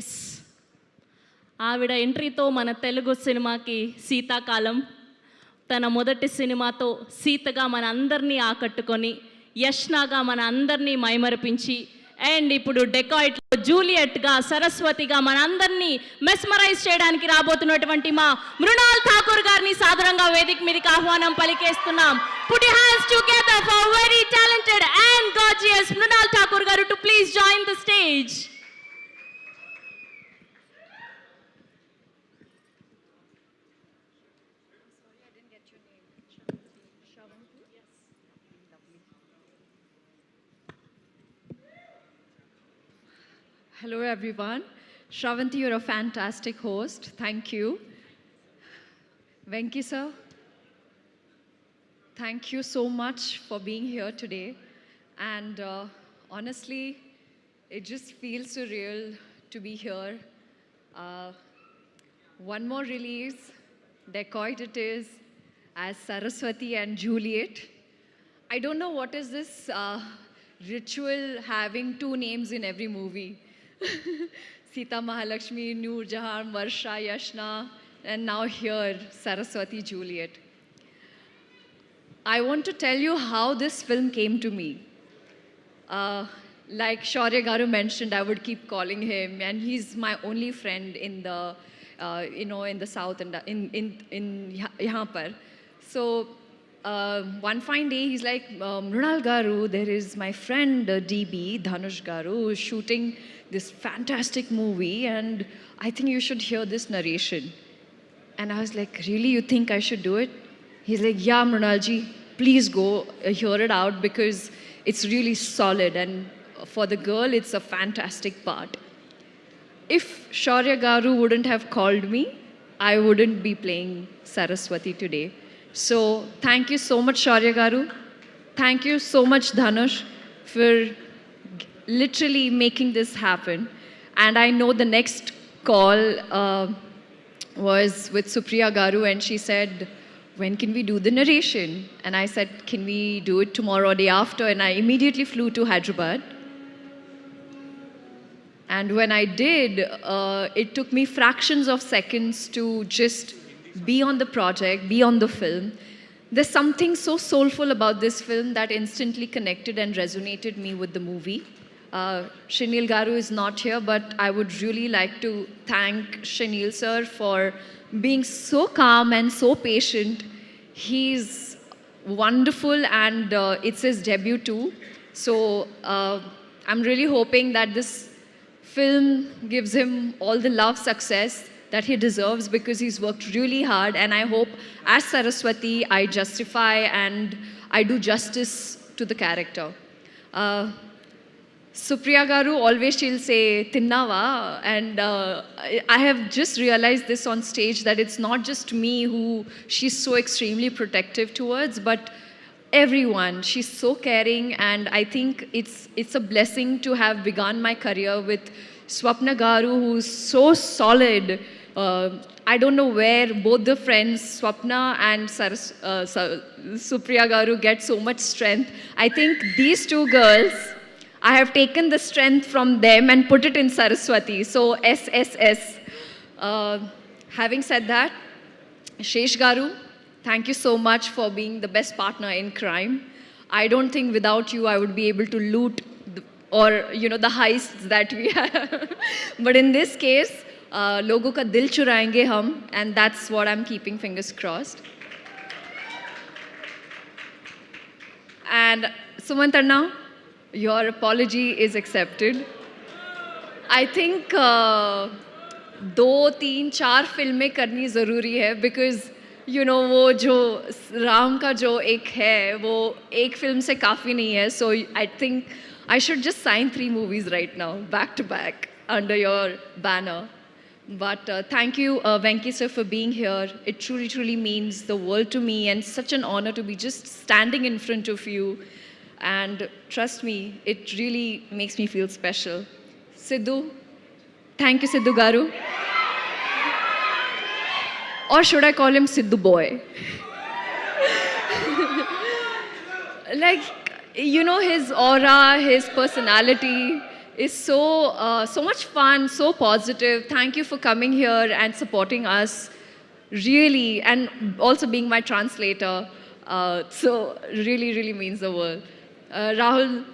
Yes, ఆవిడ ఎంట్రీతో మన తెలుగు సినిమాకి శీతాకాలం. తన మొదటి సినిమాతో సీతగా మన అందరినీ ఆకట్టుకొని, యష్నాగా మన అందరినీ మైమరపించి, అండ్ ఇప్పుడు డెకాయిట్లో జూలియట్గా, సరస్వతిగా మన అందరినీ మెస్మరైజ్ చేయడానికి రాబోతున్నటువంటి మా మృణాల్ ఠాకూర్ గారిని సాదరంగా వేదిక మీదకి ఆహ్వానం పలికేస్తున్నాం. Put your hands together for very talented and gorgeous Mrunal Thakur garu to please join the stage. Hello everyone. Shravanti, you're a fantastic host. Thank you. Venki sir, thank you so much for being here today. And honestly, it just feels surreal to be here. One more release, Dacoit it is, as Saraswati and Juliet. I don't know what is this ritual having two names in every movie. Sita Mahalakshmi, Noor Jahan, Varsha, Yashna, and now here, Saraswati, Juliet. I want to tell you how this film came to me. Like Shaurya Garu mentioned, I would keep calling him, and he's my only friend in the, in the south and in yahan par. So one fine day, he's like, Mrunal Garu, there is my friend DB, Dhanush Garu, who's shooting this fantastic movie, and I think you should hear this narration. And I was like, really, you think I should do it? He's like, yeah, Mrunalji, please go hear it out because it's really solid, and for the girl, it's a fantastic part. If Shaurya Garu wouldn't have called me, I wouldn't be playing Saraswati today. So thank you so much, Shaurya Garu. Thank you so much, Dhanush, for literally making this happen. And I know the next call was with Supriya Garu, and she said, when can we do the narration? And I said, can we do it tomorrow or day after? And I immediately flew to Hyderabad. And when I did, it took me fractions of seconds to just be on the project, be on the film. There's something so soulful about this film that instantly connected and resonated me with the movie. Shinil Garu is not here, but I would really like to thank Shinil sir for being so calm and so patient. He's wonderful, and it's his debut too. So I'm really hoping that this film gives him all the love, success that he deserves, because he's worked really hard. And I hope as Saraswati, I justify and I do justice to the character. Supriya Garu, always she'll say, Tinnava. And I have just realized this on stage, that it's not just me who she's so extremely protective towards, but everyone. She's so caring, and I think it's a blessing to have begun my career with Swapna Garu, who's so solid. I don't know where both the friends, Swapna and Supriya Garu, get so much strength. I think these two girls, I have taken the strength from them and put it in Saraswati. So SSS. Having said that, Shesh Garu, thank you so much for being the best partner in crime. I don't think without you I would be able to loot the heists that we have. But in this case, logo ka dil churayenge hum, and that's what I'm keeping fingers crossed. And Sumantarna, your apology is accepted. I think 2, 3, 4 फिल्में करनी ज़रूरी है, because वो जो राम का जो एक है, वो एक फिल्म से काफ़ी नहीं है. So I think I should just sign 3 movies right now, back to back, under your banner. But thank you, Venki sir, for being here. It truly, truly means the world to me, and such an honor to be just standing in front of you. And trust me, it really makes me feel special. Sidhu, thank you, Sidhu Garu. Or should I call him Sidhu Boy? Like, his aura, his personality, is so much fun, so positive. Thank you for coming here and supporting us, really, and also being my translator. So really means the world. Rahul,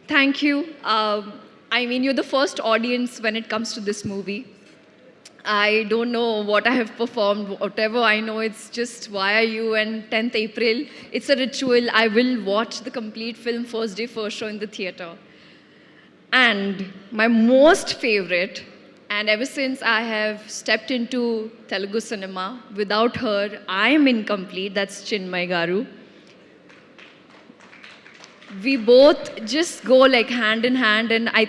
thank you. I mean, you're the first audience when it comes to this movie. I don't know what I have performed. Whatever I know, it's just Why Are You and 10th April. It's a ritual. I will watch the complete film first day, first show in the theater. And my most favorite, and ever since I have stepped into Telugu cinema, without her, I am incomplete. That's Chinmay Garu. We both just go like hand in hand, and I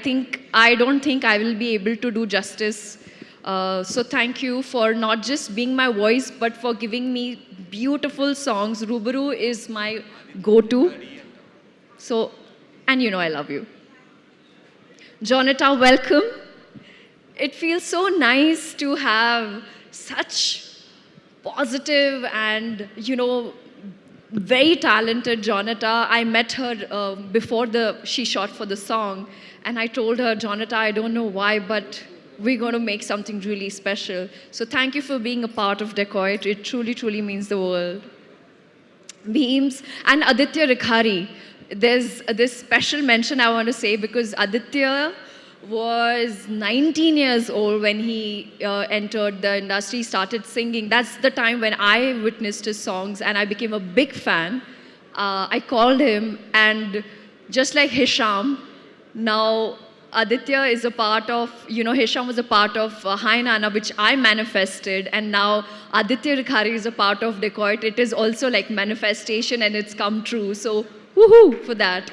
don't think I will be able to do justice. So thank you for not just being my voice, but for giving me beautiful songs. Rubaru is my go-to. So, and you know I love you. Jonata, welcome. It feels so nice to have such positive and, very talented Jonata. I met her before she shot for the song, and I told her, Jonata, I don't know why, but we're going to make something really special. So thank you for being a part of Decoit. It truly means the world. Beams and Aditya Rikhari. There's this special mention I want to say because Aditya was 19 years old when he entered the industry, started singing. That's the time when I witnessed his songs and I became a big fan. I called him, and just like Hisham, now Aditya is a part of, Hisham was a part of Hai Nana, which I manifested, and now Aditya Rikhari is a part of Decoit. It is also like manifestation and it's come true. So, woohoo for that.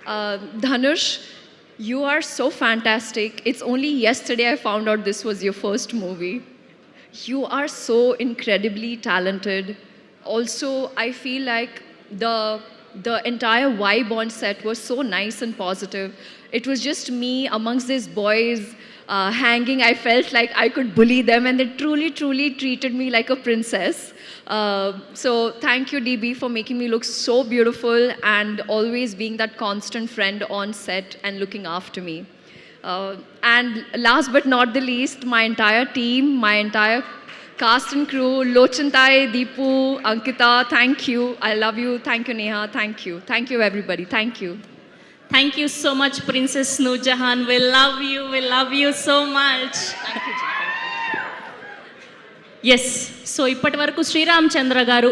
Dhanush, you are so fantastic. It's only yesterday I found out this was your first movie. You are so incredibly talented. Also, I feel like the entire vibe on set was so nice and positive. It was just me amongst these boys hanging. I felt like I could bully them, and they truly treated me like a princess. So thank you, DB, for making me look so beautiful and always being that constant friend on set and looking after me. And last but not the least, my entire team, my entire cast and crew, Lochantai, Deepu, Ankita, thank you. I love you. Thank you, Neha. Thank you. Thank you, everybody. Thank you. Thank you so much, Princess Noorjahan. We love you. We love you so much. Thank you, Ji. Yes. So, ఇప్పటి వరకు శ్రీరామ్ చంద్ర గారు